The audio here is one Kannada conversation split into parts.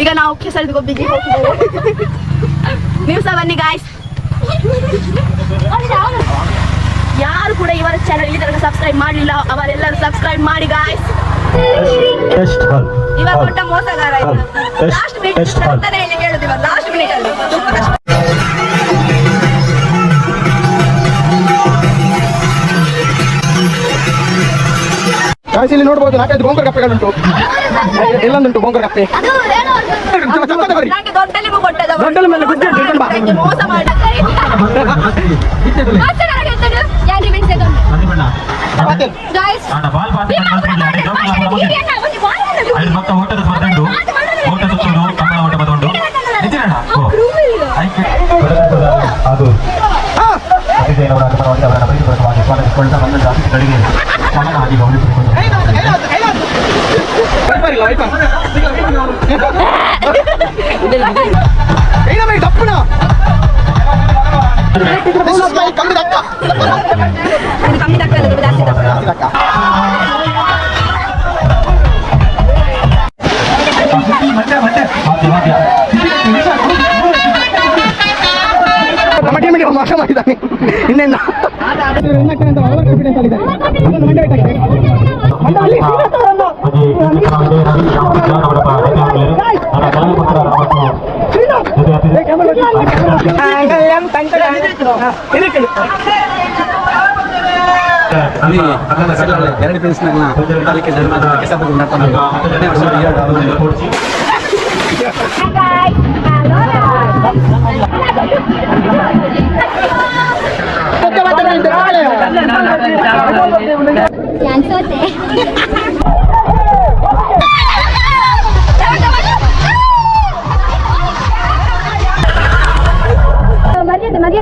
ಈಗ ನಾವು ಕೆಸರಿದ ಗೊಬ್ಬಿಗೆ ಹೋಗ್ತಿದ್ದೇವೆ. ನೀವು ಸಹ ಬನ್ನಿ ಗಾಯ್ಸ್. ಯಾರು ಕೂಡ ಇವರ ಚಾನಲ್ ಇಲ್ಲಿ ತನಕ ಸಬ್ಸ್ಕ್ರೈಬ್ ಮಾಡಲಿಲ್ಲ ಅವರೆಲ್ಲರೂ ಸಬ್ಸ್ಕ್ರೈಬ್ ಮಾಡಿ ಗಾಯ್ಸ್. ಇವಾಗ ದೊಡ್ಡ ಮೋಸಗಾರ ಲಾಸ್ಟ್ ಮಿನಿಟ್ ಅಂತಾನೆ ಇಲ್ಲಿ ಕೇಳುದಿಲ್ಲ. ಲಾಸ್ಟ್ ಮಿನಿಟ್ ಅಲ್ಲಿ ಇಲ್ಲಿ ನೋಡಬಹುದು 4-5 ಬೋಂಕರ್ ಕಪ್ಪೆಗಳುಂಟು. ಎಲ್ಲೊಂದುಂಟು ಬೋಂಕರ್ ಕಪ್ಪೆ. ಮೋಸ ಮಾಡಿ ಮೋಸ ಮಾಡಿದ್ದಾನೆ ಇನ್ನೇನು ಎರಡು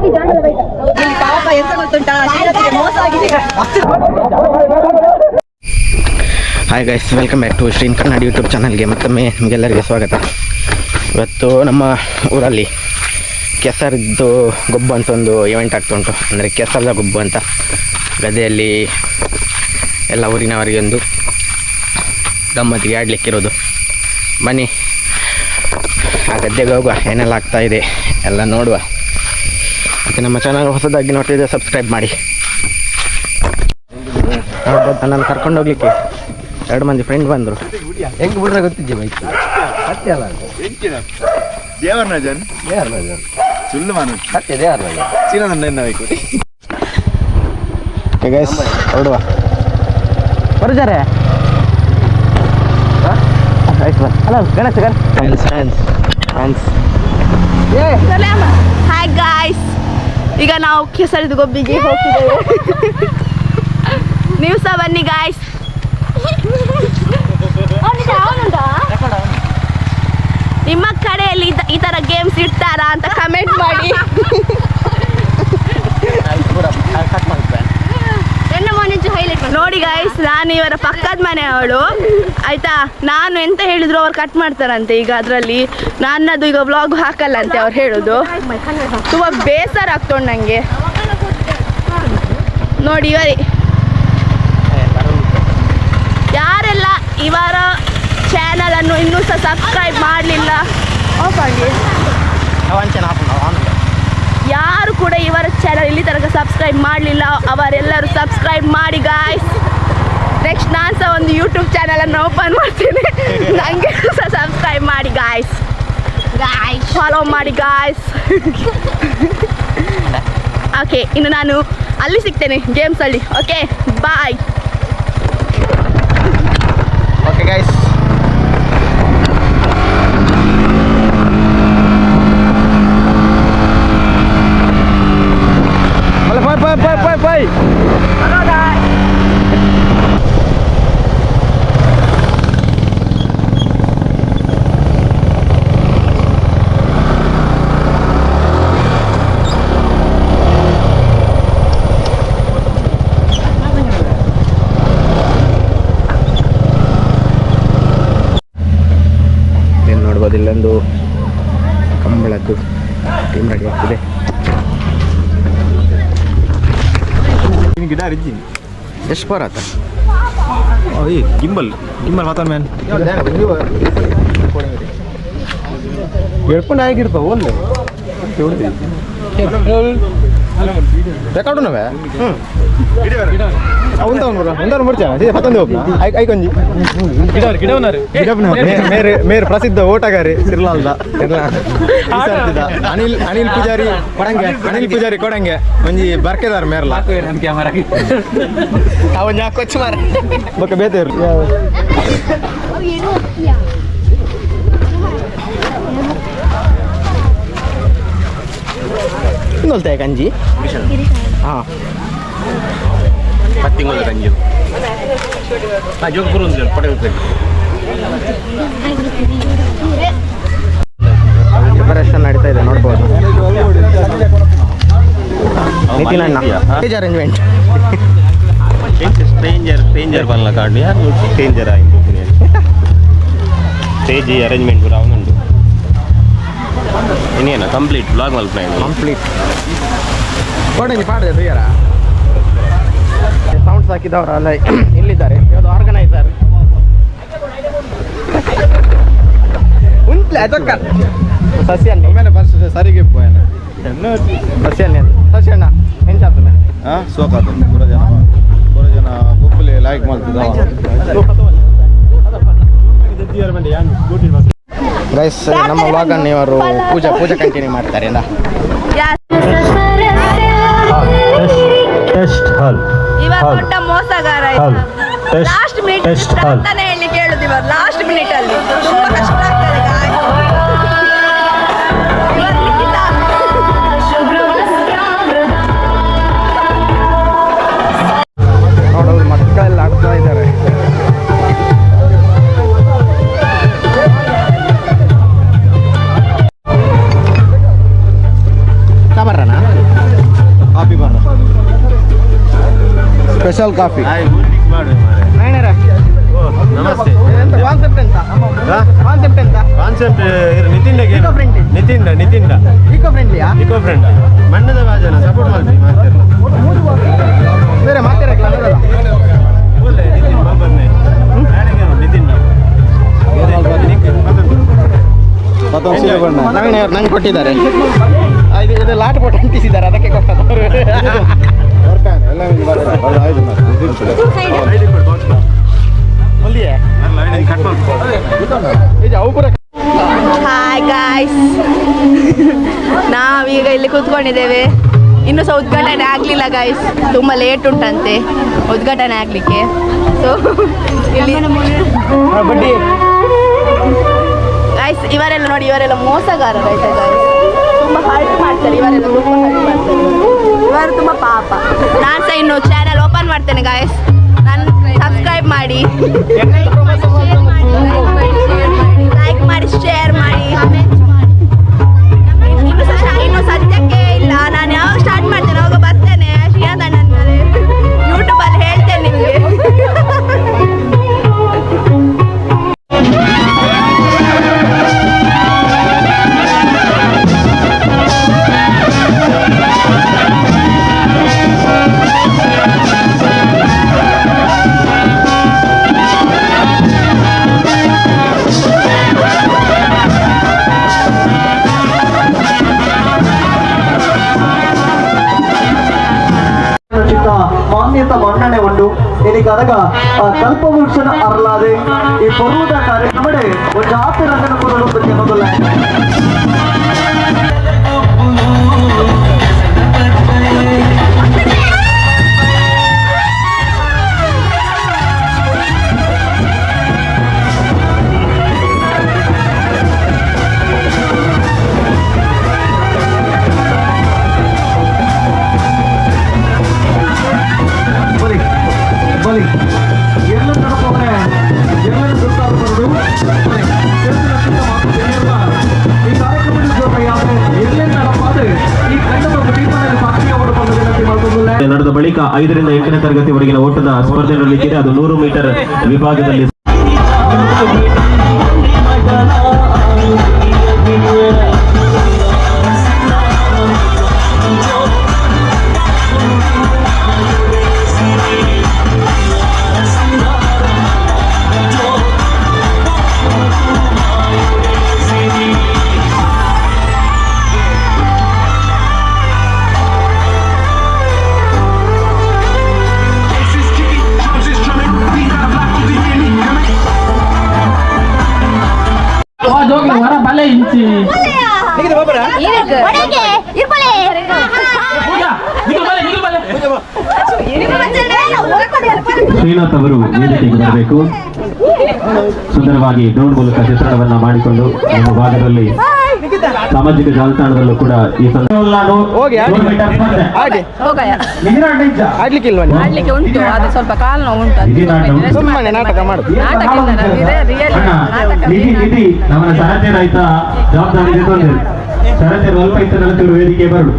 ಪೀಸ್ನಾಗ ಅದಕ್ಕೆ ಪಾಪ ಎಂತ ಗೊತ್ತುಂಟಾ, ಮೋಸ ಆಗಿದೆ. Hi guys, welcome back to Shreen Kannada YouTube ಚಾನಲ್ಗೆ ಮತ್ತೊಮ್ಮೆ ನಿಮಗೆಲ್ಲರಿಗೆ ಸ್ವಾಗತ. ಇವತ್ತು ನಮ್ಮ ಊರಲ್ಲಿ ಕೆಸರದ್ದು ಗೊಬ್ಬು ಅಂತ ಒಂದು ಇವೆಂಟ್ ಆಗ್ತಾ ಉಂಟು. ಅಂದರೆ ಕೆಸರದ ಗೊಬ್ಬು ಅಂತ ಗದ್ದೆಯಲ್ಲಿ ಎಲ್ಲ ಊರಿನವರಿಗೆ ಒಂದು ಗಮ್ಮತ್ತಿಗೆ ಆಡಲಿಕ್ಕಿರೋದು. ಬನ್ನಿ ಆ ಗದ್ದೆಗೆ ಹೋಗುವ, ಏನೆಲ್ಲ ಆಗ್ತಾಯಿದೆ ಎಲ್ಲ ನೋಡುವ. ಮತ್ತು ನಮ್ಮ ಚಾನಲ್ ಹೊಸದಾಗಿ ನೋಡ್ತಿದ್ದರೆ ಸಬ್ಸ್ಕ್ರೈಬ್ ಮಾಡಿ. ನನ್ನನ್ನು ಕರ್ಕೊಂಡು ಹೋಗ್ಲಿಕ್ಕೆ 2 ಮಂದಿ ಫ್ರೆಂಡ್ ಬಂದರು. ಹೆಂಗೆ ಬಿಡ್ರೆ ಗೊತ್ತಿದ್ದೆ ಬೈಕ್ ಸತ್ಯ ಅಲ್ಲ ದೇವರ್ನಜನ್ ಸುಳ್ಳು ಮಾನು ಸತ್ಯ ದೇವರ್ನಜ ಚೀನದ ಬೈಕು. ಗೈಸ್ ಹೊರಡುವ ಬರುತ್ತಾರೆ. ಹಲೋ ಗಣೇಶ್ ಹಾಯ್ ಗಾಯ್ಸ್, ಈಗ ನಾವು ಕೆಸರಿದ ಗೊಬ್ಬಿಗೆ ಹೋಗ್ತಿದ್ದೇವೆ. ನೀವು ಸಹ ಬನ್ನಿ ಗಾಯ್ಸ್. ನಿಮ್ಮ ಕಡೆಯಲ್ಲಿ ಈ ತರ ಗೇಮ್ಸ್ ಇಡ್ತಾರಾ ಅಂತ ಕಮೆಂಟ್ ಮಾಡಿ. ನೋಡಿ ಗಾಯ್ಸ್, ನಾನು ಇವರ ಪಕ್ಕದ ಮನೆಯವಳು ಆಯ್ತಾ. ನಾನು ಎಂತ ಹೇಳಿದ್ರು ಅವ್ರು ಕಟ್ ಮಾಡ್ತಾರಂತೆ. ಈಗ ಅದರಲ್ಲಿ ನನ್ನದು ಈಗ ವ್ಲಾಗ್ ಹಾಕಲ್ಲ ಅಂತೆ ಅವ್ರು ಹೇಳೋದು. ತುಂಬ ಬೇಸರ ಆಗ್ತೊಂಡು ನನಗೆ. ನೋಡಿ ಯಾರೆಲ್ಲ ಇವರ ಚಾನಲನ್ನು ಇನ್ನೂ ಸಹ ಸಬ್ಸ್ಕ್ರೈಬ್ ಮಾಡಲಿಲ್ಲ, ಯಾರು ಕೂಡ ಇವರ ಚಾನಲ್ ಇಲ್ಲಿ ತನಕ ಸಬ್ಸ್ಕ್ರೈಬ್ ಮಾಡಲಿಲ್ಲ ಅವರೆಲ್ಲರೂ ಸಬ್ಸ್ಕ್ರೈಬ್ ಮಾಡಿ ಗಾಯ್ಸ್. ನೆಕ್ಸ್ಟ್ ನಾನು ಸಹ ಒಂದು ಯೂಟ್ಯೂಬ್ ಚಾನಲನ್ನು ಓಪನ್ ಮಾಡ್ತೀನಿ, ನನಗೆ ಸಹ ಸಬ್ಸ್ಕ್ರೈಬ್ ಮಾಡಿ ಗಾಯ್ಸ್. ಫಾಲೋ ಮಾಡಿ ಗಾಯ್ಸ್. ಓಕೆ, ಇನ್ನು ನಾನು ಅಲ್ಲಿ ಸಿಗ್ತೇನೆ ಗೇಮ್ಸಲ್ಲಿ. Okay, bye. Okay guys, bye. Hello guys. ನೋಡ್ಬೋದು, ಇಲ್ಲೊಂದು ಕಂಬಳದ್ದು ಟೀಮ್ ರೆಡಿ ಆಗ್ತಿದೆ. ಗಿಡ ರಿಜ್ಜಿ ಎಷ್ಟು ಬರತ್ತ? ಗಿಂಬಲ್ ಮಾತಾಡ ಮ್ಯಾನ್ ಹೇಳ್ಕೊಂಡು ಆಗಿರ್ತಾವ ಒಳ್ಳೆ ರೆಕಾರ್ಡು ನವೇ ಒಂದವ್ರು ಮುಡ್ಚ ಹತ್ತೊಂದು ಐಕೊಂಜಿ ಮೇರ್ ಪ್ರಸಿದ್ಧ ಓಟಗಾರಿ ಸಿರ್ಲಾಲ್ದ ಅನಿಲ್ ಪೂಜಾರಿ ಕೊಡಂಗೆ ಒಂಜಿ ಬರ್ಕೆದಾರ ಮೇರ್ಲ ಅವನ್ ಯಾಕೆ ಕೊಚ್ಚು ಮಾರ ಬೊಕ್ಕ ಬೇತೇರು ಇನ್ನೊಲ್ತಾಯ ಗಂಜಿ ಹಾಂ ಪತ್ತಿಂಗೋದ ಗಂಜಿ ಜೋಗ್ಪುರ ಒಂದು ಪಡೆಯುತ್ತೆ ಪ್ರಿಪರೇಷನ್ ನಡೀತಾ ಇದೆ ನೋಡ್ಬೋದು ನಿತಿನ್ ಅಣ್ಣ ಸ್ಟೇಜ್ ಅರೇಂಜ್ಮೆಂಟ್ ಸ್ಟ್ರೇಂಜರ್ ಬಲ್ಲ ಕಾರ್ಡ್ ಯಾರು ಸ್ಟ್ರೇಂಜರ್ ಸ್ಟೇಜ್ ಅರೇಂಜ್ಮೆಂಟ್ ಕೂಡ ಅವನುಂಟು ಇನ್ನೇನು ಕಂಪ್ಲೀಟ್ ಬ್ಲಾಗ್ ಮಲ್ಪನೆ ಕಂಪ್ಲೀಟ್ ಕೊಡಂಗಿ ಪಾಡಿದೆ ಪ್ರಿಯರ ಸೌಂಡ್ಸ್ ಹಾಕಿದವರಲ್ಲ ಇಲ್ಲಿದ್ದಾರೆ ಯಾವುದು ಆರ್ಗನೈಸರ್ ಉಂಟ್ಲೆ ಅದಕ್ಕ ಸಸ್ಯನ್ನಿ ಮೇಲೆ ಬರ್ಸದೆ ಸರಿಗೆ ಪೋಯನ ಸಸ್ಯನ್ನಿ ಸಸ್ಯಣ್ಣ ಹೆಂಚಾತನೆ ಹಾಂ ಸೋಕಾದ ಪೂರ ಜನ ಗುಂಪಲ್ಲಿ ಲೈಕ್ ಮಾಡ್ತಿದ್ದ ಗೈಸ್ ನಮ್ಮ ವ್ಲಾಗನ್ನು ಇವರು ಪೂಜಾ ಕಂಟಿನ್ಯೂ ಮಾಡ್ತಾರೆ ಅಲ್ಲ ಇವಾಗ ದೊಡ್ಡ ಮೋಸಗಾರ ಲಾಸ್ಟ್ ಮಿನಿಟ್ ಅಂತಾನೆ ಹೇಳಿ ಕೇಳುದು ಇವಾಗ ಲಾಸ್ಟ್ ಮಿನಿಟ್ ಅಲ್ಲಿ ತುಂಬಾ ಕಷ್ಟ ಆಗ್ತದೆ ನೋಡೋದು ಮಕ್ಕಳೆಲ್ಲ ಆಡ್ತಾ ಇದ್ದಾರೆ ಬರ್ರಣ ಕಾಫಿ ಬರ ಸ್ಪೆಷಲ್ ಕಾಫಿ ನಮಸ್ತೆ ಕಾನ್ಸೆಪ್ಟ್ ಎಂತ ಕಾನ್ಸೆಪ್ಟ್ ಎಂತ ಕಾನ್ಸೆಪ್ಟ್ ನಿತಿನ್ ಈಕೋ ಫ್ರೆಂಡ್ಲಿಯಾ ಇಕೋ ಫ್ರೆಂಡ್ ಮಣ್ಣದ ಬಾಜನ ಸಪೋರ್ಟ್ ಮಾಡ್ತೀವಿ ಬೇರೆ ಮಾತಾಡಕ್ಲ ಒಳ್ಳೆ ನಿತಿನ್ ಬಾಬರ್ನೆ ನಿತಿನ್ ಮತ್ತೊಂದು ಸೀರೆ ಬಣ್ಣ ನವೀನ್ ಅವ್ರು ನಂಗೆ ಕೊಟ್ಟಿದ್ದಾರೆ ಇದು ಲಾಟ್ ಬೋಟ್ ಅಂಟಿಸಿದ್ದಾರೆ ಅದಕ್ಕೆ ಕೊಟ್ಟದ್ದು ಎಲ್ಲ ಆಯ್ತು ಹಾಯ್ ಗಾಯ್ಸ್ ನಾವೀಗ ಇಲ್ಲಿ ಕೂತ್ಕೊಂಡಿದ್ದೇವೆ ಇನ್ನೂ ಸಹ ಉದ್ಘಾಟನೆ ಆಗಲಿಲ್ಲ ಗಾಯ್ಸ್ ತುಂಬ ಲೇಟ್ ಉಂಟಂತೆ ಉದ್ಘಾಟನೆ ಆಗಲಿಕ್ಕೆ ಸೊ ಇಲ್ಲಿ ಗಾಯ್ಸ್ ಇವರೆಲ್ಲ ನೋಡಿ ಇವರೆಲ್ಲ ಮೋಸಗಾರರು ಆಯ್ತಾ ಗಾಯ್ಸ್ ತುಂಬ ಹರ್ಟ್ ಮಾಡ್ತಾರೆ ಇವರೆಲ್ಲ ತುಂಬ ಹರ್ಟ್ ಮಾಡ್ತಾರೆ ಇವರು ತುಂಬ ಪಾಪ ನಾನು ಸಹ ಇನ್ನು ಚಾನಲ್ ಓಪನ್ ಮಾಡ್ತೇನೆ ಗಾಯ್ಸ್ ನಾನು ಸಬ್ಸ್ಕ್ರೈಬ್ ಮಾಡಿ ಲೈಕ್ ಮಾಡಿ ಶೇರ್ ಮಾಡಿ ಇನ್ನು ಸದ್ಯಕ್ಕೆ ಇಲ್ಲ ನಾನು ಯಾವಾಗ ಸ್ಟಾರ್ಟ್ ಮಾಡ್ತೇನೆ ಅವಾಗ ಬರ್ತೇನೆ ಶ್ರೀನಾಥ್ ಅಣ್ಣನ ಮೇಲೆ ಯೂಟ್ಯೂಬಲ್ಲಿ ಹೇಳ್ತೇನೆ ನಿಮಗೆ ಮಾನ್ಯತ ಮನ್ನಣೆ ಉಂಟು എനിക്കതക കൽപ്പവൃക്ഷന അറലാതെ ഈ പൊറുത കാര്യങ്ങളുടെ ഒരു ആത്തിരങ്ങനെ പുറത്ത് ചെയ്യുന്നതല്ല ನಡೆದ ಬಳಿಕ 5 ರಿಂದ 8ನೇ ತರಗತಿವರೆಗಿನ ಓಟದ ಸ್ಪರ್ಧೆ ನಡೆಯಲಿದೆ. ಅದು 100 ಮೀಟರ್ ವಿಭಾಗದಲ್ಲಿ ವರ ಬಲೆ ಇಂಚಿ ಶ್ರೀನಾಥ್ ಅವರು ವೇದಿಕೆಗೆ ಬರಬೇಕು. ಸುಂದರವಾಗಿ ಡ್ರೋನ್ ಮೂಲಕ ಚಿತ್ರಣವನ್ನ ಮಾಡಿಕೊಂಡು ನಮ್ಮ ಭಾಗದಲ್ಲಿ ಸಾಮಾಜಿಕ ಜಾಲತಾಣದಲ್ಲೂ ಕೂಡ ಈ ಆಡ್ಲಿಕ್ಕೆ ಉಂಟು, ಅದು ಸ್ವಲ್ಪ ಕಾಲು ನೋವು ಉಂಟು, ಸುಮ್ಮನೆ ನಾಟಕ ಮಾಡುದು. ನಿಧಿ ನಮ್ಮ ಸರತೆ ರೈತ ಜವಾಬ್ದಾರಿ ತೊಂದರೆ ಸರತೆ ಸ್ವಲ್ಪ ಇತರ ವೇದಿಕೆ ಬರಡು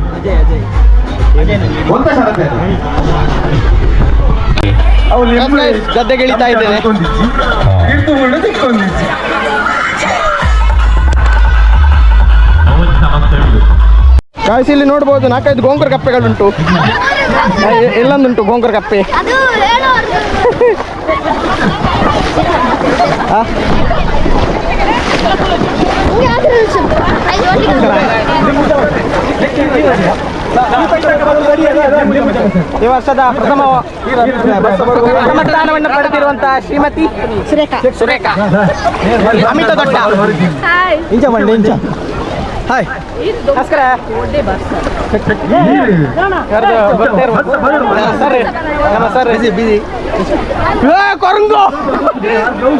ಒಂದ ಶರತೆ ಗದ್ದೆಗೆ ಇಳಿತಾ ಇದ್ದೇನೆ. ಗಾಯ್ಸ್ ಇಲ್ಲಿ ನೋಡ್ಬೋದು 4-5 ಗೋಂಗೂರ ಕಪ್ಪೆಗಳುಂಟು. ಎಲ್ಲೊಂದುಂಟು ಗೋಂಗೂರ ಕಪ್ಪೆ. ಈ ವರ್ಷದ ಪ್ರಥಮ ಸ್ಥಾನವನ್ನು ಪಡೆದಿರುವಂತಹ ಶ್ರೀಮತಿ ಸುರೇಖಾ ಅಮಿತ ದೊಡ್ಡ. ಇಂಚ ಬಂಡೆ ಇಂಚ. ಹಾಯ್ ನಮಸ್ಕಾರ. ಕೊರಂಗು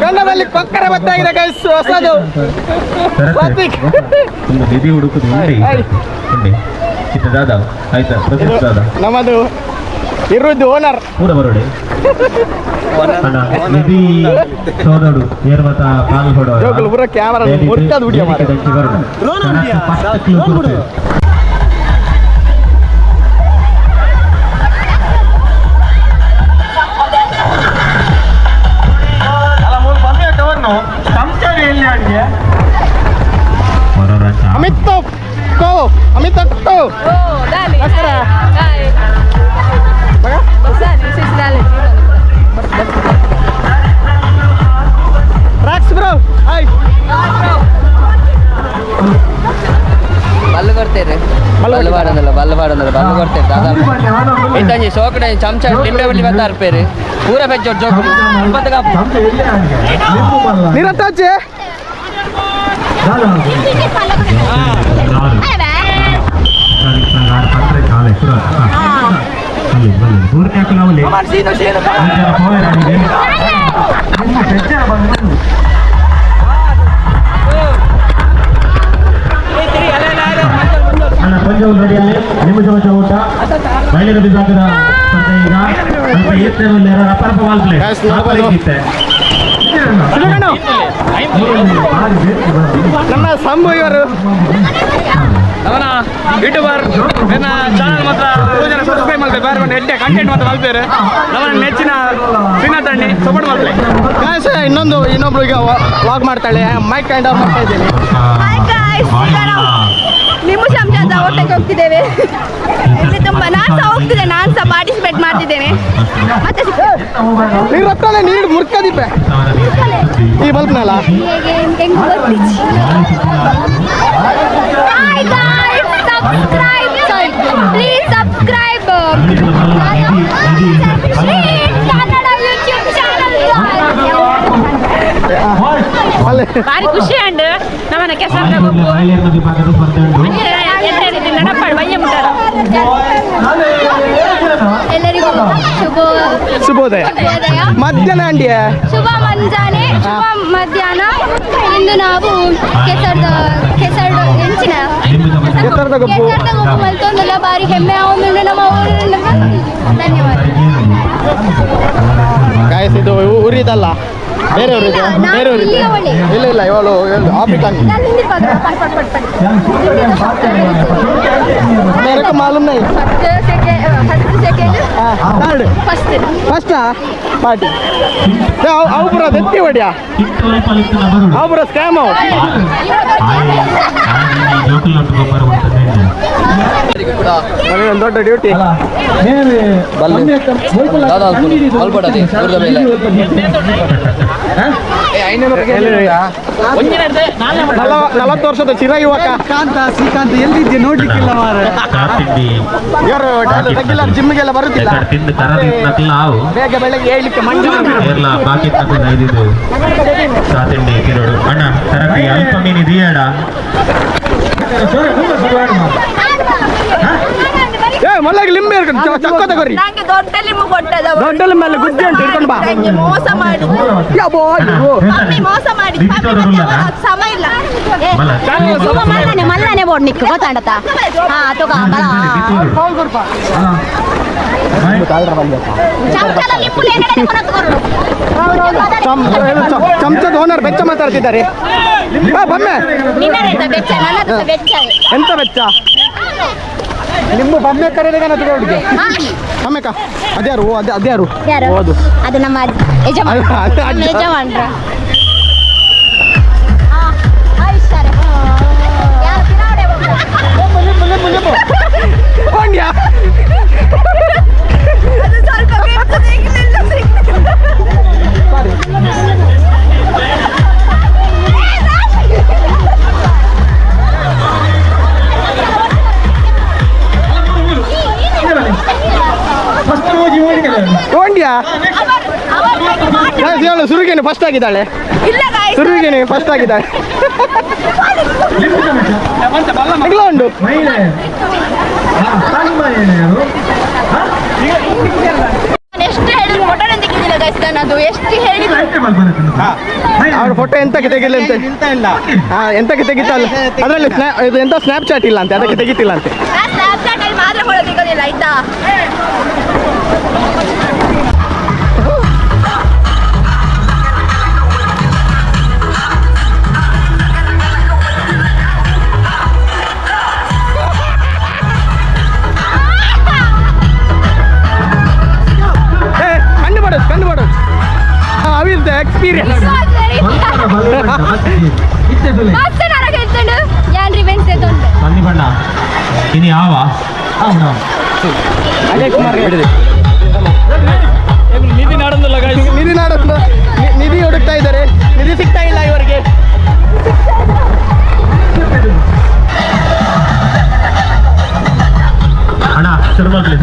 ಗಂಡದಲ್ಲಿ ಕೊಕ್ಕರೆ ಗೊತ್ತಾಗಿದೆ ಗೈಸ್, ಹೊಸದು ನಿಧಿ ಹುಡುಕುದು ಆಯ್ತಾ ಪ್ರಸಿದ್ಧ ನಮ್ಮದು ಇರುವುದು ಓನರ್ ಪೂರ ಬರೋಡೆ ನಿಧಿ ಸೋದಡು ಏರ್ಮತ ಪಾಲು ಕೊಡೋ ಜೋಗಲು ಪೂರ ಕ್ಯಾಮರಾ ಮುರ್ಕದು ವಿಡಿಯೋ ಮಾಡಿ ಅಮಿತ್ ಕೋ ಅಮಿತ್ ಕೋ ನಮಸ್ಕಾರ. Racks bro hi. ಬಲ್ಲು ಕೊಡ್ತೇವೆ ಬಲ್ಲು ಬಾಡಂದಲ್ಲ ಬಲ್ಲು ಕೊಡ್ತೇವೆ ದಾದ ಇಂತಂಜಿ ಸೋಕಡೆ ಚಮಚ ಲಿಂಬೆ ಬಲ್ಲಿ ಬತ್ತ ಅರ್ಪೇರಿ ಪೂರ ಬೆಜ್ಜೋಡ್ ಜೋಕುಡು ನಿರತ್ತಾಚೆ ನಿಮ್ಮ ಚಮಚ ಊಟ ಮಹಿಳೆಯರ ವಿಭಾಗದ ಸ್ಪರ್ಧೆ ಈಗ ಅಪರಪ ವಾಲ್ಪ್ಲೆ ನಮ್ಮ ಸಂಭು ಇವರು ಅವನ ಯೂಟ್ಯೂಬರ್ ನನ್ನ ಚಾನಲ್ ಮಾತ್ರ ಜನ ಸಬ್ಸ್ಕ್ರೈಬ್ ಮಾಡ್ತಾರೆ, ಬೇರೆ ಒಂದು ಎಡ್ಡೆ ಕಂಟೆಂಟ್ ಮಾತ್ರ ಮಾಡ್ತಾರೆ. ನಮ್ಮ ನೆಚ್ಚಿನ ಶ್ರೀನಾಥ್ ಅಣ್ಣಿ ಸಪೋರ್ಟ್ ಮಾಡ್ತಾರೆ. ಗಾಯ್ಸ್ ಇನ್ನೊಬ್ರು ಈಗ ವ್ಲಾಗ್ ಮಾಡ್ತಾಳೆ, ಮೈಕ್ ಕೈಂಡ್ ಆಫ್ ಮಾಡ್ತಾ ಇದ್ದೀನಿ. ನಿಮ್ಮ ಸಂಜಾದ ಓಟಕ್ಕೆ ಹೋಗ್ತಿದ್ದೇವೆ. ಇಲ್ಲಿ ತುಂಬಾ ನಾನು ಸಹ ಪಾರ್ಟಿಸಿಪೇಟ್ ಮಾಡ್ತಿದ್ದೇನೆ. ಮತ್ತೆ ನೀರು ಹತ್ತಾನೆ ನೀರು ಮುರ್ಕದಿಪ್ಪೆ ಈ ಬಲ್ಪ್ನಲ್ಲ. Please subscribe Kannada YouTube channel. ಭಾರಿ ಖುಷಿ ಅಂಡ್ ನಮ್ಮನ್ನ ಕೆಸರ ನಡಪಾಡು ಬಯ್ಯ ಮುಟ್ಟಾರ. ಎಲ್ಲರಿಗೂ ಶುಭೋದಯ ಮಧ್ಯಾಹ್ನ ಅಂಡಿಯ ಶುಭ ಮುಂಜಾನೆ, ಶುಭ ಮಧ್ಯಾಹ್ನ. ಇಂದು ನಾವು ಕೆಸರದ ಹೆಂಚಿನ ಕೆಸರದ ಗೊಬ್ಬು ಮಲ್ತೊಂದಲ್ಲ ಬಾರಿ ಹೆಮ್ಮೆ ಅವನು ನಮ್ಮ ಊರಿನ. ಧನ್ಯವಾದ. ಗಾಯಸ್ ಇದು ಊರಿದಲ್ಲ, ಬೇರೆ ಊರಿದೆ, ಬೇರೆ ಊರಿದೆ. ಇಲ್ಲ ಇವಳು ಆಫ್ರಿಕನ್. मेरे को मालूम नहीं. ಫಸ್ಟಾ ಪಾರ್ಟಿ ಅವು ಪುರ ದತ್ತಿ ಹೊಡ್ಯಾ ಅವು ಪುರ ಸ್ಕ್ಯಾಮ್ ಅವು. ಒಂದು ದೊಡ್ಡ ಡ್ಯೂಟಿ ದಾದಾ 40 ವರ್ಷದ ಚಿರ ಯುವಕ ಶ್ರೀಕಾಂತ್ ಎಲ್ಲಿದ್ದೆ ನೋಡ್ಲಿಕ್ಕಿಲ್ಲ ಮಾರ. ತಿಂಡಿ ಇವರು ರೆಗ್ಯುಲರ್ ಜಿಮ್ಗೆಲ್ಲ ಬರುತ್ತಿಲ್ಲ, ತಿಂದು ಕರದಿತ್ತು ನಾವು ಬೇಗ ಬೆಳಗ್ಗೆ ಹೇಳಲಿಕ್ಕೆ ಮಂಜು ಎಲ್ಲ ಬಾಕಿ ತಗೊಂಡು ಐದಿದ್ದು ಸಾತಿಂಡಿ ಕಿರೋಡು ಅಣ್ಣ ತರಕಾರಿ ಅಲ್ಪ ಮೀನು ಇದೆಯಡ ಮಲ್ಲಾಗಿ ಲಿಂಬೆ ಚಕ್ಕ ತಗೋರಿ, ನಂಗೆ ದೊಡ್ಡ ಲಿಂಬು ಕೊಟ್ಟದ ದೊಡ್ಡ ಮೇಲೆ ಗುಜ್ಜೆ ಉಂಟು ಹಿಡ್ಕೊಂಡು ಬಾ. ನಂಗೆ ಮೋಸ ಮಾಡಿ ಮಮ್ಮಿ ಮೋಸ ಮಾಡಿ ಸಮಯ ಇಲ್ಲ ಮಲ್ಲನೆ ಬೋರ್ಡ್ ನಿಕ್ಕು ಗೊತ್ತಾಂಡತ ಹಾ ತೋಗ ಬಲ ಚಮಚದ ಲಿಂಬು ಲೇಗಡೆ ಕೊನತ್ತು ಕೊರಡು ಚಮಚದ ಓನರ್ ಬೆಚ್ಚ ಮಾತಾಡ್ತಿದ್ದಾರೆ. ಬಮ್ಮೆ ನಿನ್ನರೇತ ಬೆಚ್ಚ ನನ್ನದು ಬೆಚ್ಚ ಎಂತ ಬೆಚ್ಚ ಲಿಂಬು ಬಮ್ಮೆ ಕರೆದಾಗ ಹುಡುಗಿ ಬಮ್ಮೆಕ ಅದ್ಯಾರು ಅದ್ಯಾರು ಯಾರು ಹೌದು ಅದು ನಮ್ಮ ಯಜಮಾನ ಯಜಮಾನ್ರ ಕೊಂಡ್ಯಾ ಅದು ಸ್ವಲ್ಪ ಕೆಟ್ಟು ಸಿಗ್ಲಿಲ್ಲ ಕೊಂಡ್ಯಾ ಹೇಳು ಸುರುಗೇನೆ ಫಸ್ಟ್ ಆಗಿದ್ದಾಳೆ, ಇಲ್ಲ guys. ಸುರುಗೇನೆ ಫಸ್ಟ್ ಆಗಿದ್ದಾಳೆ. ಇಲ್ಲ ಉಂಟು ಎಷ್ಟು ಹೇಳಿದ್ರು ಫೋಟೋ ತೆಗಿದಿಲ್ಲ ಗೈಸ್, ನಾನು ಅದು ಎಷ್ಟು ಹೇಳಿದ್ರು ಅವ್ರ ಫೋಟೋ ಎಂತಕ್ಕೆ ತೆಗಿಲ್ಲ ಅಂತ ಎಂತಕ್ಕೆ ತೆಗಿತಲ್ಲ ಅದರಲ್ಲಿ ಇದು ಎಂತ ಸ್ನ್ಯಾಪ್ಚಾಟ್ ಇಲ್ಲ ಅಂತೆ, ಅದಕ್ಕೆ ತೆಗಿತಿಲ್ಲ ಅಂತೆ. ಸ್ನ್ಯಾಪ್ಚಾಟ್ ಅಲ್ಲಿ ಮಾತ್ರ ಫೋಟೋ ತೆಗೋದಿಲ್ಲ ಆಯ್ತಾ. ಕಂಡು how is the experience? ಸಂದಿ ಬಣ್ಣ ಇನಿ ಯಾವ ನಿಧಿ ನಾಡಂದಲ್ಲ guys. ನಿಧಿ ಹುಡುಕ್ತಾ ಇದ್ದಾರೆ, ನಿಧಿ ಸಿಗ್ತಾ ಇಲ್ಲ ಇವರಿಗೆ. ಅಣ್ಣ ಶುರುವಾಲ್ ಪ್ಲೇ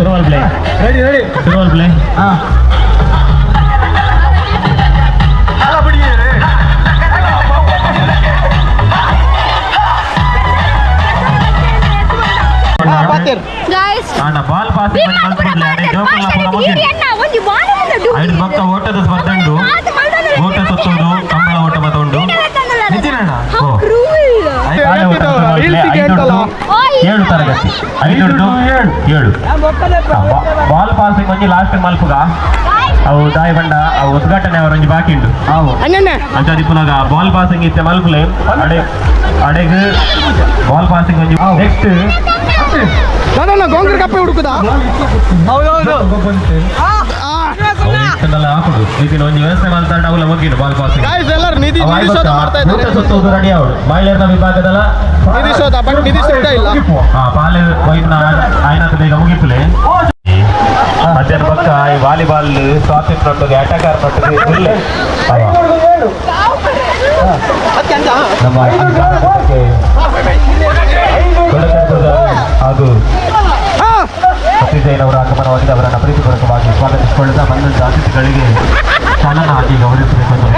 ಶುರುವಾಲ್ ಪ್ಲೇ ಅಣ್ಣ ಬಾಲ್ ಪಾಸ್ ಐದು ಪಕ್ಕ ಓಟದ ಸ್ಪರ್ಧೆ ಉಂಟು, ಓಟ ಸುತ್ತುವುದು ಕಂಬಳ ಓಟ ಮತ ಉಂಟು ನಿತಿನಣ್ಣ. ಏಳು ತರಗತಿ 5 7 ಬಾಲ್ ಪಾಸಿಂಗ್ ಒಂಜಿ ಲಾಸ್ಟ್ ಮಲ್ಪುಗ ಅವು ದಾಯಿ ಬಂಡ ಅವು ಉದ್ಘಾಟನೆ ಅವರ ಒಂಜಿ ಬಾಕಿ ಉಂಟು ಅಂಚದಿ ಪುನಗ ಬಾಲ್ ಪಾಸಿಂಗ್ ಇತ್ತೆ ಮಲ್ಪುಲೆ ಅಡೆಗ್ ಬಾಲ್ ಪಾಸಿಂಗ್ ಒಂಜಿ ನೆಕ್ಸ್ಟ್ ಗೋಂಗ್ರ ಕಪ್ಪೆ ಹುಡುಕುದ ಹಾಕುದು ನಿತಿನ್ ಒಂಜಿ ವ್ಯವಸ್ಥೆ ಮಾಡ್ತಾರೆ ಅವಲ್ಲ ಮುಗಿಡು ಬಾಲ್ ಪಾಸಿಂಗ್ ಎಲ್ಲರೂ ನಿಧಿ ಶೋಧ ಮಾಡ್ತಾ ಇದ್ದಾರೆ. ಸುತ್ತುವುದು ರೆಡಿ ಅವಳು ಮಹಿಳೆಯರ ವಿಭಾಗದಲ್ಲ ನಿಧಿ ಶೋಧ ಬಟ್ ನಿಧಿ ಸಿಗ್ತಾ ಇಲ್ಲ. ಪಾಲೆ ವೈದ್ನ ಆಯ್ನಾಥ ಬೇಗ ಮುಗಿಪುಲೆ ಮಧ್ಯಾಹ್ನ ಪಕ್ಕ ಈ ವಾಲಿಬಾಲ್ ಸ್ವಾತಂತ್ರ್ಯ ನೊಟ್ಟಿಗೆ ಆಟಗಾರ ನೊಟ್ಟಿಗೆ ಇಲ್ಲ ನಮ್ಮ ಹಾಗೂ ಸತ್ಯಜೈನವರ ಆಗಮನವಾಗಿದೆ. ಅವರನ್ನು ಪ್ರೀತಿಪೂರ್ವಕವಾಗಿ ಸ್ವಾಗತಿಸಿಕೊಳ್ಳುತ್ತಾ ಬಂದಂತ ಅತಿಥಿಗಳಿಗೆ ಚಾಲನ ಹಾಕಿ ಗೌರವಿಸಬೇಕು ಎಂದು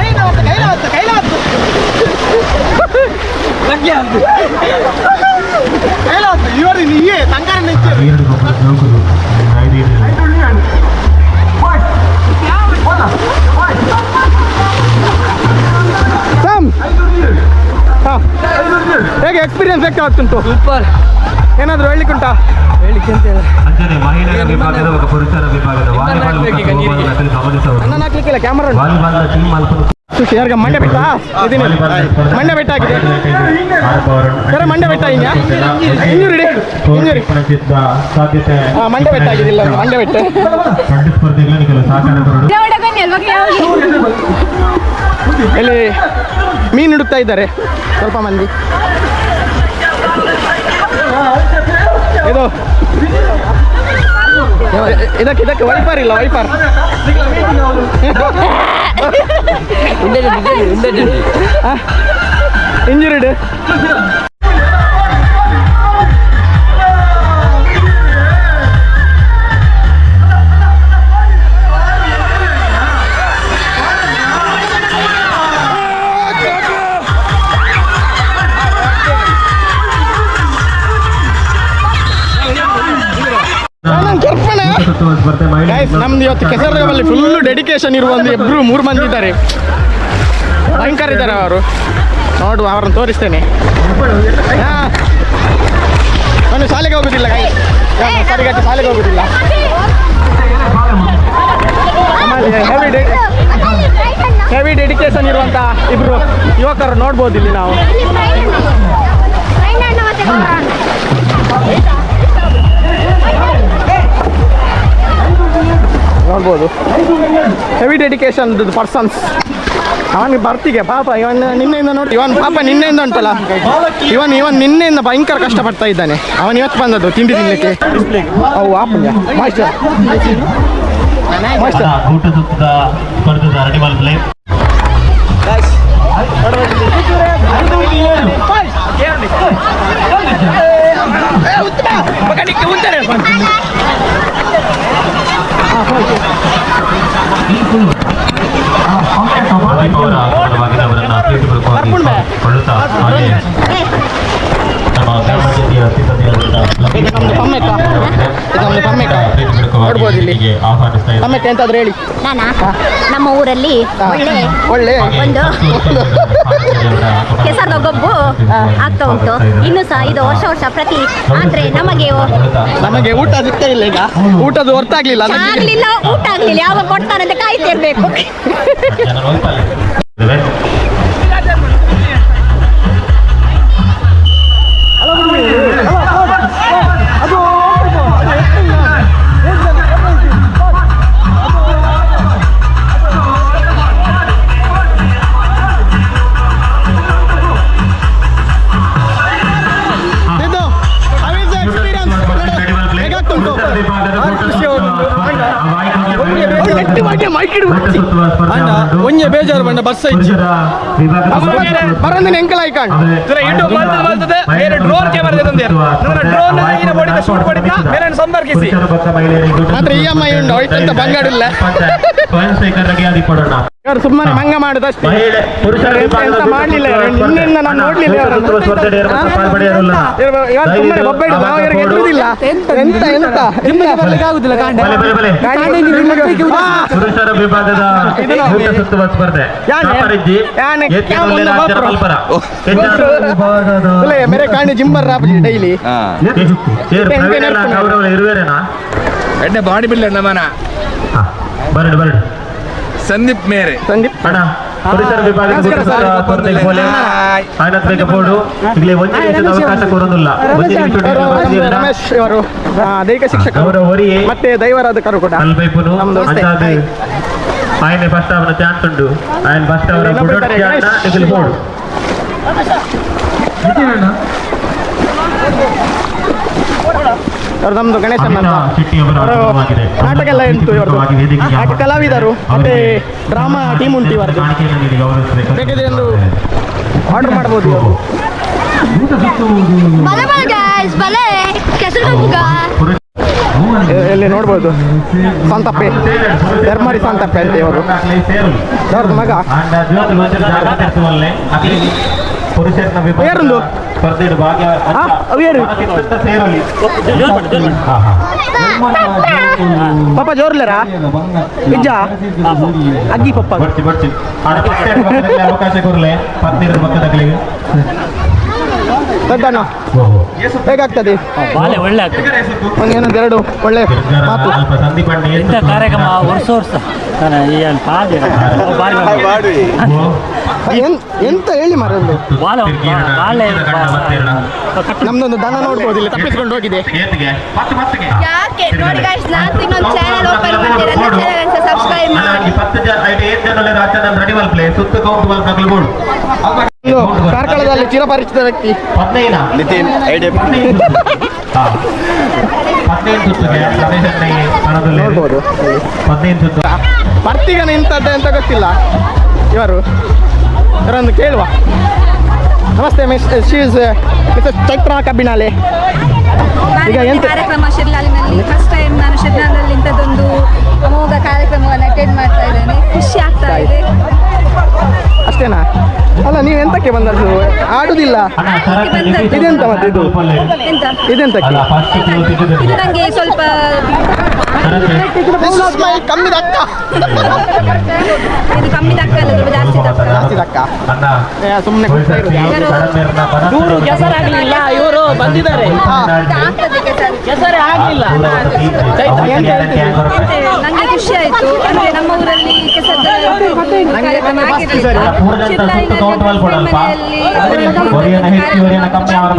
ಹೇಗೆ ಎಕ್ಸ್ಪೀರಿಯನ್ಸ್ ಆಗ್ತುಂಟು? ಸೂಪರ್. ಏನಾದ್ರು ಹೇಳಲಿಕ್ಕುಂಟಾ? ಅಂಜನೆ ಮಹಿಳೆಯರ ವಿಭಾಗದ ಮತ್ತು ಪುರುಷರ ವಿಭಾಗದ ವಾಲಿಬಾಲ್ ಗಮನಿಸಬಹುದು. ಹಾಕ್ಲಿಕ್ಕಿಲ್ಲ ಕ್ಯಾಮರಾ ವಾಲಿಬಾಲ್ ಟೀಮ್ ಮಲ್ಪನು ಯಾರಿಗೆ ಮಂಡ್ಯ ಬೆಟ್ಟ ಇದೀನಿ, ಮಂಡ್ಯ ಬೆಟ್ಟ ಆಗಿದೆ ಸರ್, ಮಂಡ್ಯ ಬೆಟ್ಟ ಇನ್ಯಾ ಇಂಜುರಿ ಸಾಧ್ಯತೆ ಮಂಡ್ಯ ಬೆಟ್ಟ ಆಗಿದಿಲ್ಲ, ಮಂಡ್ಯ ಬೆಟ್ಟ ಸ್ಪರ್ಧೆಗಳು ಸಹಕಾರ ಇಲ್ಲಿ ಮೀನು ಹಿಡುತ್ತಾ ಇದ್ದಾರೆ ಸ್ವಲ್ಪ ಮಂದಿ. ಇದು ಇದಕ್ಕೆ ವೈಫರ್ ಇಲ್ಲ ವೈಫರ್. ಇಂಜುರಿಡ್. ನಮ್ದು ಇವತ್ತು ಕೆಸರಲ್ಲಿ ಫುಲ್ಲು ಡೆಡಿಕೇಶನ್ ಇರುವ ಒಂದು ಇಬ್ರು 3 ಮಂದಿ ಇದ್ದಾರೆ. ಭಯಂಕರ ಇದ್ದಾರೆ ಅವರು. ನೋಡುವ ಅವ್ರನ್ನ ತೋರಿಸ್ತೇನೆ. ನಾನು ಶಾಲೆಗೆ ಹೋಗುದಿಲ್ಲ ಸರಿಗಟ್ಟಿ ಶಾಲೆಗೆ ಹೋಗುದಿಲ್ಲ. ಹೆವಿ ಡೆಡಿಕೇಶನ್ ಇರುವಂತ ಇಬ್ರು ಯುವಕರು ನೋಡ್ಬೋದು ಇಲ್ಲಿ ನಾವು. ನೋಡ್ಬೋದು ಹೆವಿ ಡೆಡಿಕೇಶನ್ ಪರ್ಸನ್ಸ್. ಅವನಿಗೆ ಬರ್ತಿಗೆ ಪಾಪ ಇವನ್ ನಿನ್ನೆಯಿಂದ ನೋಡಿ ಪಾಪ ನಿನ್ನೆಯಿಂದ ಉಂಟಲ್ಲ ಇವನ್ ನಿನ್ನೆಯಿಂದ ಭಯಂಕರ ಕಷ್ಟಪಡ್ತಾ ಇದ್ದಾನೆ. ಅವನು ಇವತ್ತು ಬಂದದ್ದು ತಿಂಡಿ ತಿನ್ನಲಿಕ್ಕೆ. ಅವು ಆಪುಂಜ ಮಾಸ್ಟರ್ ಊಟ ಸುತ್ತದ ಸ್ಪರ್ಧೆದ ಅಡಿಮಲ್ ಪ್ಲೇ ಅವರನ್ನ ಕೊಳ್ಳುತ್ತಾ ನೋಡ್ಬೋದು ಇಲ್ಲಿ ಟಮೆಟೊ ಎಂತಾದ್ರೂ ಹೇಳಿ. ನಾನಾ ನಮ್ಮ ಊರಲ್ಲಿ ಒಳ್ಳೆ ಒಂದು ಕೆಸರದ ಗೊಬ್ಬು ಆಗ್ತಾ ಉಂಟು. ಇನ್ನು ಸಹ ಇದು ವರ್ಷ ಪ್ರತಿ ಆದ್ರೆ ನಮಗೆ ಊಟ ಸಿಗ್ತಾ ಇಲ್ಲ. ಈಗ ಊಟದ ಹೊರ್ತಾಗ್ಲಿಲ್ಲ ಊಟ ಆಗ್ಲಿಲ್ಲ. ಯಾವಾಗ ಕೊಡ್ತಾನಂತ ಕಾಯ್ತಿರ್ಬೇಕು. ಒಂಜೆ ಬೇಜಾರು ಬಂಡ ಬಸ್ ಬರಂದಿನ ಎಂಕಲ್ ಐಕಾನ್ ಯೂಟ್ಯೂಬ್ ಮಾಡ್ತದೆ ಬೇರೆ ಡ್ರೋನ್ ಕ್ಯಾಮರಾ ತಂದಿರು ಡ್ರೋನ್ ಆಗಿನ ಬಡಿದ ಶೂಟ್ ಬಡಿದ ಬೇರೆ ಸಂಪರ್ಕಿಸಿ ಮಾತ್ರ EMI ಉಂಟು ಎಂತ ಬಂಗಾಡಿಲ್ಲ. ಇವರು ಸುಮ್ಮನೆ ಮಂಗ ಮಾಡುದಷ್ಟೇ. ಎಂತ ಮಾಡ್ಲಿಲ್ಲ ನಿನ್ನೆಯಿಂದ ನಾನು ನೋಡ್ಲಿಲ್ಲ. ಇವರು ಸುಮ್ಮನೆ ಬೊಬ್ಬೆಡು ನಾವು ಇವರಿಗೆ ಎದುರುದಿಲ್ಲ. ಎಂತ ಎಂತ ಬರ್ಲಿಕ್ಕೆ ಆಗುದಿಲ್ಲ. ಪುರುಷರ ವಿಭಾಗದ ಊಟ ಸುತ್ತುವ ಸ್ಪರ್ಧೆ ಮೇರೆ ಕಾಣಿ ಜಿಂಬರ್ ರಾಪಜಿ ಡೈಲಿ ಗೌರವ ಇರುವೇರೇನಾ ಎಡ್ಡೆ ಬಾಡಿ ಬಿಲ್ಡರ್ ನಮ್ಮನ ಬರಡು ಬರಡು ಸಂದೀಪ್ ಮೇರೆ ಅಣ್ಣ ಪುರುಷರ ವಿಭಾಗದ ಸ್ಪರ್ಧೆಗೆ ಆಯ್ನತ್ಬೇಕು ಬೋರ್ಡು ಇಲ್ಲಿ ಒಂದು ನಿಮಿಷದ ಅವಕಾಶ ಕೊಡೋದಿಲ್ಲ. ರಮೇಶ್ ಅವರು ದೈಹಿಕ ಶಿಕ್ಷಕ ಅವರ ಹೊರಿಯೇ ಮತ್ತೆ ದೈವರಾಧಕರು ಕೂಡ ಅಲ್ಬೈಪುನು ಅಂದಾಜು ఆయన ఫస్ట్ ಅವನ ಚಾನ್ಸ್ ಉಂಟು. ఆయన ಫಸ್ಟ್ ಅವರ ಬುಡೋಟ್ ಚಾನ್ಸ್ ನಿಖಿಲ್ ಬೋರ್ಡ್ ಅವ್ರು ನಮ್ದು ಗಣೇಶನ್ ಅಂತ ನಾಟಕ ಎಲ್ಲ ಉಂಟು. ಇವರು ಕಲಾವಿದರು ಮತ್ತೆ ಡ್ರಾಮಾ ಟೀಮ್ ಉಂಟು. ಇವರದ್ದು ಬೇಕಿದ್ರೆ ಒಂದು ಆರ್ಡರ್ ಮಾಡ್ಬೋದು. ಇಲ್ಲಿ ನೋಡ್ಬೋದು ಸಂತಪ್ಪೆ ಧರ್ಮರಿ ಸಂತಪ್ಪೆ ಅಂತ ಇವರು ಅವ್ರದ್ದು ಮಗ. ಯಾರೊಂದು ಸ್ಪರ್ಧೆಯಲ್ಲಿ ಭಾಗ್ಯ ಪಾಪ ಜೋರ್ಲರಾ ನಿಜ ಅಗ್ಗಿ ಪಪ್ಪ ಬರ್ತಿ ಅವಕಾಶ ಕೊರಲೆ ಪತ್ನಿರ ಪಕ್ಕದಲ್ಲಿ ಹೇಗಾಗ್ತದೆ? ಒಳ್ಳೆ ಆಗ್ತದೆ. ಒಂದೇನೊಂದು ಎರಡು ಒಳ್ಳೆ ಮಾತು ಇಂಥ ಕಾರ್ಯಕ್ರಮ ವರ್ಷ ಎಂತ ಹೇಳಿ ಮಾರೊಂದು ನಮ್ದೊಂದು ದನ ನೋಡ್ಬೋದು ಇಲ್ಲಿ ತಪ್ಪಿಸ್ಕೊಂಡು ಹೋಗಿದೆ. ಯಾಕೆ ನೋಡಿ ಗಾಯ್ಸ್, ನಾನು ಇನ್ನೊಂದು ಚಾನೆಲ್ ಓಪನ್ ಮಾಡಿದ್ರೆ ನನ್ನ ಚಾನೆಲ್ ಸಬ್ಸ್ಕ್ರೈಬ್ ಮಾಡಿ. ಕಾರ್ಕಳದಲ್ಲಿ ಚಿರಪರಿಚಿತ ವ್ಯಕ್ತಿ ನಿತಿನ್ 15 ಸುತ್ತಿಗೆ ಸಭೆಯಲ್ಲಿ ಮನದಲ್ಲಿ ನೋಡ್ಬೋದು 15 ಸುತ್ತು ಬರ್ತೀಗ ನಿಂತದ್ದೆ ಅಂತ ಗೊತ್ತಿಲ್ಲ ಇವರು ಇವರೊಂದು ಕೇಳುವ. ನಮಸ್ತೆ ಮಿಸ್ಟರ್ ಚೈತ್ರ ಕಬ್ಬಿನಾಲೆ. ಈಗ ಎಂತ ಕಾರ್ಯಕ್ರಮ ಶಿರ್ಲಾಲಿನಲ್ಲಿ ಫಸ್ಟ್ ಟೈಮ್ ನಾನು ಶಿರ್ಲಾಲಲ್ಲಿ ಇಂಥದ್ದೊಂದು ಅಮೋಘ ಕಾರ್ಯಕ್ರಮವನ್ನು ಅಟೆಂಡ್ ಮಾಡ್ತಾ ಇದ್ದೇನೆ. ಖುಷಿ ಆಗ್ತಾ ಇದೆ. ಅಷ್ಟೇನಾ? ಅಲ್ಲ ನೀವು ಎಂತಕ್ಕೆ ಬಂದದ್ದು? ಆಡುದಿಲ್ಲ ಇದೆಂತ ಮತ್ತೆ ಇದು ಎಂತ ಇದೆಂತಕ್ಕೆ? ಇದು ನನಗೆ ಸ್ವಲ್ಪ ಕಮ್ಮಿ ದಕ್ಕ ಇದು ಕಮ್ಮಿ ದಕ್ಕ ಅಲ್ಲ, ಸ್ವಲ್ಪ ಜಾಸ್ತಿ ದಕ್ಕ. ಜಾಸ್ತಿ ದಕ್ಕ ಸುಮ್ಮನೆ ಇವರು ಕೆಸರಾಗ್ಲಿಲ್ಲ, ಇವರು ಬಂದಿದ್ದಾರೆ ಆಗ್ತದೆ ಕೆಸರು. ಕೆಸರೇ ಆಗ್ಲಿಲ್ಲ. ನನಗೆ ಖುಷಿ ಆಯ್ತು. ಅಂದ್ರೆ ನಮ್ಮ ಊರಲ್ಲಿ ಕೆಸರದ ಕಾರ್ಯಕ್ರಮ ಆಗಿರ್ಲಿಲ್ಲ.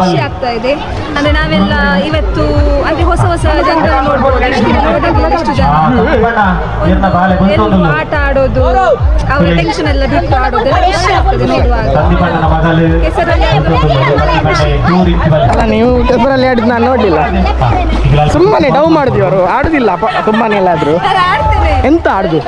ಖುಷಿ ಆಗ್ತಾ ಇದೆ. ಅಂದ್ರೆ ನಾವೆಲ್ಲ ಇವತ್ತು ಅಂದ್ರೆ ಹೊಸ ಹೊಸ ಜನರನ್ನು ನೋಡ್ಬೋದು. ಎಷ್ಟು ಜನ ಏನು ಆಟ ಆಡೋದು, ಅವರ ಟೆನ್ಷನ್ ಎಲ್ಲ ಬಿಟ್ಟು ಆಡೋದು ಖುಷಿ ಆಗ್ತದೆ ನೋಡುವಾಗ. ಕೆಸರಲ್ಲಿ ಅಲ್ಲ ನೀವು ಕೆಸರಲ್ಲಿ ಆಡಿದ್ ನಾನು ನೋಡ್ಲಿಲ್ಲ. ಸುಮ್ಮನೆ ಡೌ ಮಾಡಿದ್ವಿ ಅವರು ಆಡುದಿಲ್ಲ ತುಂಬಾನೇ ಎಲ್ಲಾದ್ರು. ಆಡ್ತೇನೆ. ಎಂತ ಆಡುದು?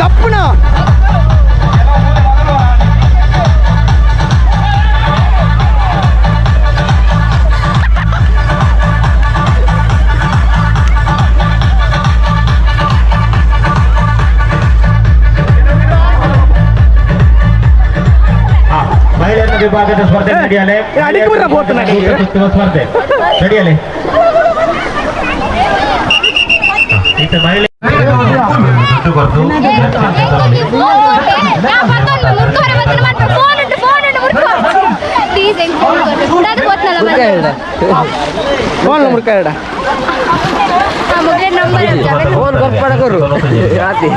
ತಪ್ಪುನ ಮಹಿಳೆಯರ ವಿಭಾಗದ ಸ್ಪರ್ಧೆ ನಡೆಯಲೆ ಸ್ಪರ್ಧೆ ನಡೆಯಲೆ ಈತ ಮಹಿಳೆ ದುಡ್ಡು ಕೊಟ್ಟು ಫೋನ್ ಮುಡ್ಕ ಎರಡ ಫೋನ್ ಕೊಟ್ಬಿಡ ಕೊರು ರಾತ್ರಿ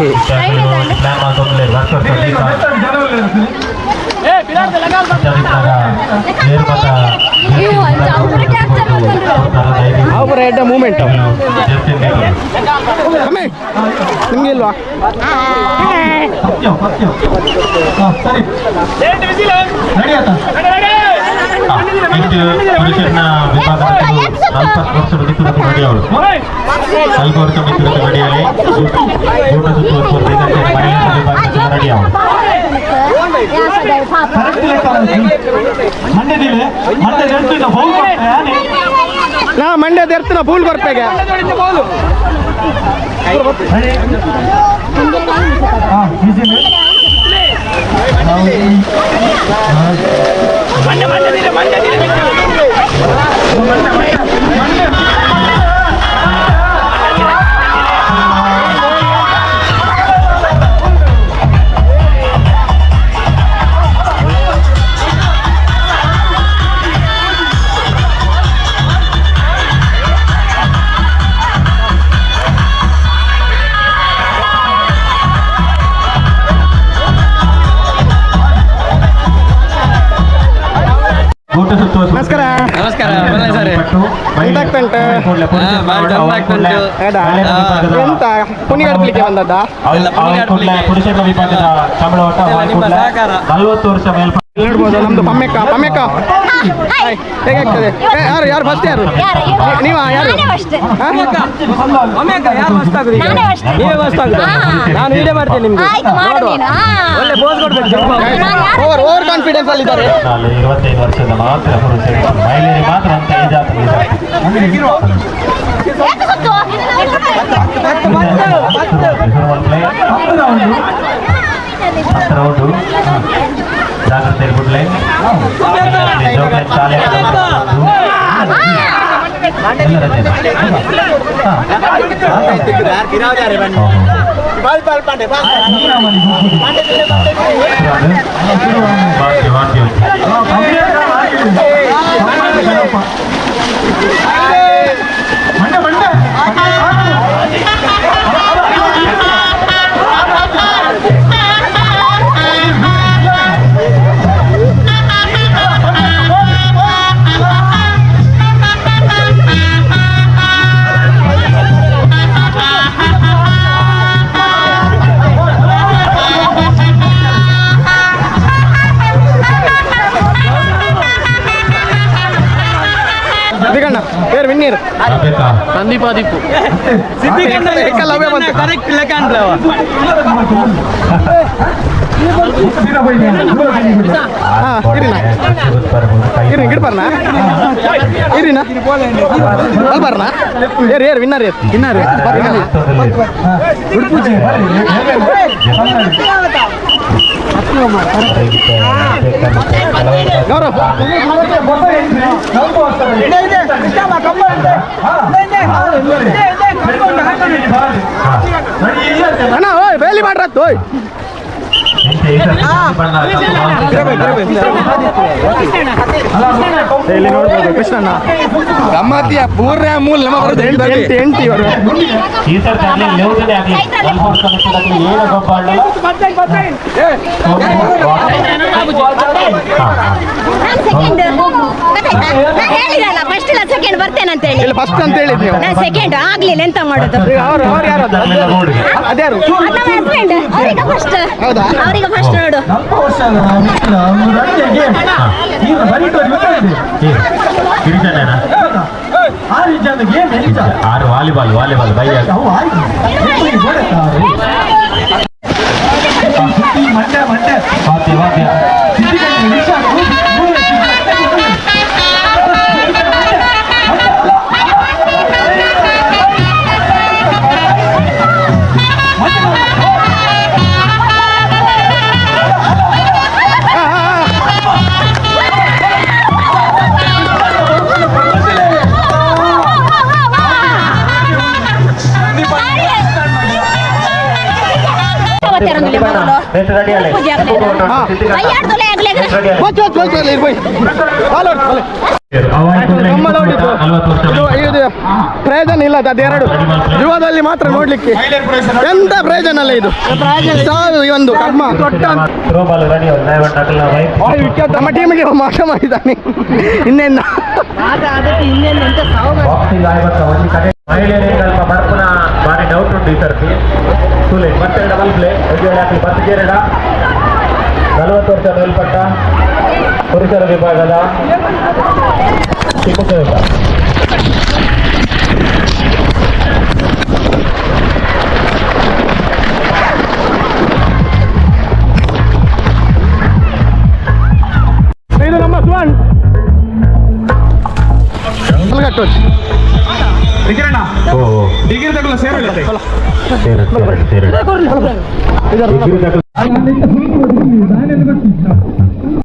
ಅವ್ರ ಎಡ್ಡ ಮೂಮೆಂಟ್ ನಿಮ್ಗೆ ಇಲ್ವಾ? ಪುರುಷನ ವಿಭಾಗ 40 ವರ್ಷ ಮಿತಿರುತ್ತು ನಡೆಯವರು 4 ವರ್ಷ ಮಿತಿರುತ್ತು ನಡೆಯಲಿ ಊಟ ಸುತ್ತುವ ಸ್ಪರ್ಧೆ ಮಹಿಳೆಯರ ವಿಭಾಗ ನಡೆಯವರು ನಾ ಮಂಡ್ಯದ ಎರ್ತಿನ ಫೂಲ್ ಕೊರ್ಪೆಗೆ ನಮಸ್ಕಾರ. ನಮಸ್ಕಾರ. ಎಂತ ಕುಣಿಗಡ್ಲಿಕ್ಕೆ ಬಂದದ್ದ? ಪುರುಷರ ವಿಭಾಗದ ಸಂಬಳ 40 ವರ್ಷ ಮೇಲ್ಪಟ್ಟ ನೋಡ್ಬೋದು ನಮ್ದು ಪಮ್ಮೆಕ್ಕ ಹೇಗಾಗ್ತದೆ? ಯಾರು ಫಸ್ಟ್ ಯಾರು? ನೀವಾ ಯಾರು? ನಾನು ವಿಡಿಯೋ ಮಾಡ್ತೇನೆ ನಿಮ್ಗೆ. ಒಳ್ಳೆ ಬೋಸ್ ಕೊಡ್ಬೇಕು. ಓವರ್ ಕಾನ್ಫಿಡೆನ್ಸ್ ಅಲ್ಲಿ ಇದ್ದಾರೆ. 25 ವರ್ಷದ ಮಾತ್ರ ಪುರುಷರು, ಮಹಿಳೆಯರಿಗೆ ಮಾತ್ರ ಅಂತ ಈ ಜಾತ್ರೆ ಜಾಗ್ರತೆ ಬಿಡ್ಲೆ ಶಾಲೆ ನೀರು ಸಂದೀಪ ದೀಪು ಕರೆಕ್ಟ್ ಲೆಕ್ಕ ಅನ್ಲವ ಗಿಡ್ಬರ್ನ Irina ಬರ್ನ air winner winner Gaurav ಅಣ್ಣ ಓಯ್ ಬೇಲಿ ಮಾಡ್ರತ್ ಓಯ್ ಇಲ್ಲಿ ನೋಡ್ಬೋದು ಕೃಷ್ಣಣ್ಣ ಗಮ್ಮತ್ತಿಯ ಪೂರ್ಣ ಮೂಲ ಎಂಟಿ ಇವರು ಈ ಸರ್ತಿ ಲೇವುದೇ ಆಗಲಿ ಏನು ಗೊಬ್ಬ ಹೇಳಿರಲ್ಲ ಫಸ್ಟ್ ಇಲ್ಲ ಸೆಕೆಂಡ್ ಬರ್ತೇನೆ ಅಂತ ಹೇಳಿ ಇಲ್ಲ ಫಸ್ಟ್ ಅಂತ ಹೇಳಿದ್ ನೀವು ನಾನು ಸೆಕೆಂಡ್ ಆಗ್ಲಿಲ್ಲ ಎಂತ ಮಾಡೋದು ಅವ್ರು ಯಾರು ಅದ್ಯಾರು ನಮ್ಮ ಹಸ್ಬೆಂಡ್ ಅವ್ರಿಗೆ ಫಸ್ಟ್ ಹೌದಾ? ಅವ್ರಿಗೆ ಫಸ್ಟ್ ನೋಡು ಗಿರಿಜನೇನಾ ಆರು ವಾಲಿಬಾಲ್ ಬೈಯ ವಾದ್ಯ ಇದು ಪ್ರಯೋಜನ ಇಲ್ಲ ಅದೆರಡು ಜೀವದಲ್ಲಿ ಮಾತ್ರ ನೋಡ್ಲಿಕ್ಕೆ ಎಂತ ಪ್ರಯೋಜನ ಅಲ್ಲ ಇದು ಸಾವು ಈ ಒಂದು ಕರ್ಮ ನಮ್ಮ ಟೀಮಿಗೆ ಮಾಟ ಮಾಡಿದ್ದಾನೆ ಇನ್ನೇನು ಮಹಿಳೆಯರಿಗೆ ಸ್ವಲ್ಪ ಬಡಪನ ಭಾರಿ ಡೌಟ್ ಉಂಟು ಈ ಸರ್ತಿ ಕೂಲೆ ಮತ್ತೆ ಡಬಲ್ ಪ್ಲೇ ಹಾಕಿ 10 40 ವರ್ಷ ಮೇಲ್ಪಟ್ಟ ಪುರುಷರ ವಿಭಾಗದ ಚಿಕ್ಕುತ್ತೇವೆ ಇದು ನಮ್ಮ ಸುವರ್ಣ ಡಿಗ್ರಿ ತಗೊಳ್ಳ ಸೇರಲ್ಲ ಸೇರ